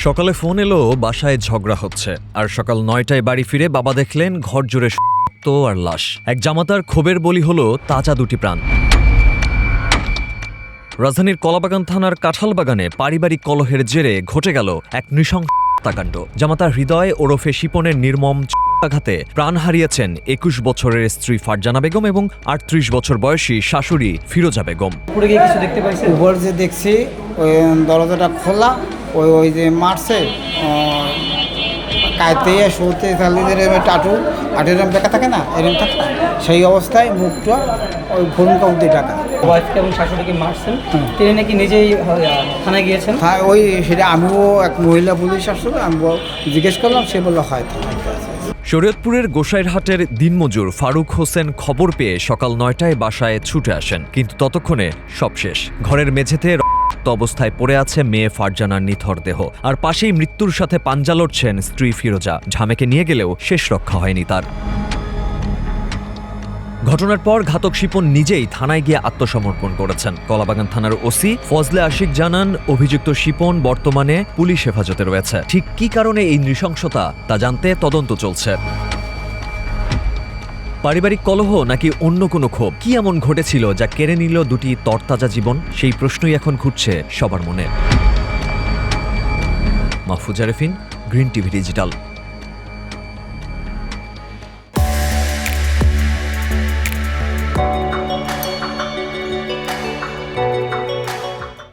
সকালে ফোন এলো বাসায় ঝগড়া হচ্ছে, আর সকাল 9টায় বাড়ি ফিরে বাবা দেখলেন ঘর জুড়ে রক্ত আর লাশ। এক জামাতার ক্ষোভের বলি হলো তাজা দুটি প্রাণ। রাজধানীর কলাবাগান থানার কাঁঠালবাগানে পারিবারিক কলহের জেরে ঘটে গেল এক নৃশংস হত্যাকাণ্ড। জামাতার হৃদয় ওরফে শিপনের নির্মম আঘাতে প্রাণ হারিয়েছেন 21 বছরের স্ত্রী ফারজানা বেগম এবং 38 বছর বয়সী শাশুড়ি ফিরোজা বেগম। উপর যে দেখছি ওই দরজাটা খোলা, ওই যে মারছে কায়তে শুতে চালিদের টাটু এরম দেখা থাকে না, এরম থাকে না, সেই অবস্থায় মুখটা ওই ফোন কাউন্টি টাকা। ওয়াইফকে এবং শাশুড়িকে মারছেন, তিনি নাকি নিজেই থানায় গিয়েছেন। হ্যাঁ, ওই সেটা আমিও এক মহিলা পুলিশ আসলে আমি জিজ্ঞেস করলাম, সে বললো হয় থানায় আছে। শরীয়তপুরের গোসাইরহাটের দিনমজুর ফারুক হোসেন খবর পেয়ে সকাল 9টায় বাসায় ছুটে আসেন, কিন্তু ততক্ষণে সব শেষ। ঘরের মেঝেতে রক্তাক্ত অবস্থায় পড়ে আছে মেয়ে ফারজানার নিথর দেহ, আর পাশেই মৃত্যুর সাথে পাঞ্জা লড়ছেন স্ত্রী ফিরোজা। ঝামেকে নিয়ে গেলেও শেষ রক্ষা হয়নি তার। ঘটনার পর ঘাতক শিপন নিজেই থানায় গিয়ে আত্মসমর্পণ করেছেন। কলাবাগান থানার ওসি ফজলে আশিক জানান, অভিযুক্ত শিপন বর্তমানে পুলিশ হেফাজতে রয়েছে। ঠিক কী কারণে এই নৃশংসতা তা জানতে তদন্ত চলছে। পারিবারিক কলহ নাকি অন্য কোনো ক্ষোভ? কি এমন ঘটেছিল যা কেড়ে নিল দুটি তরতাজা জীবন? সেই প্রশ্নই এখন ঘুরছে সবার মনে। Mahfuza Refin, Green TV digital.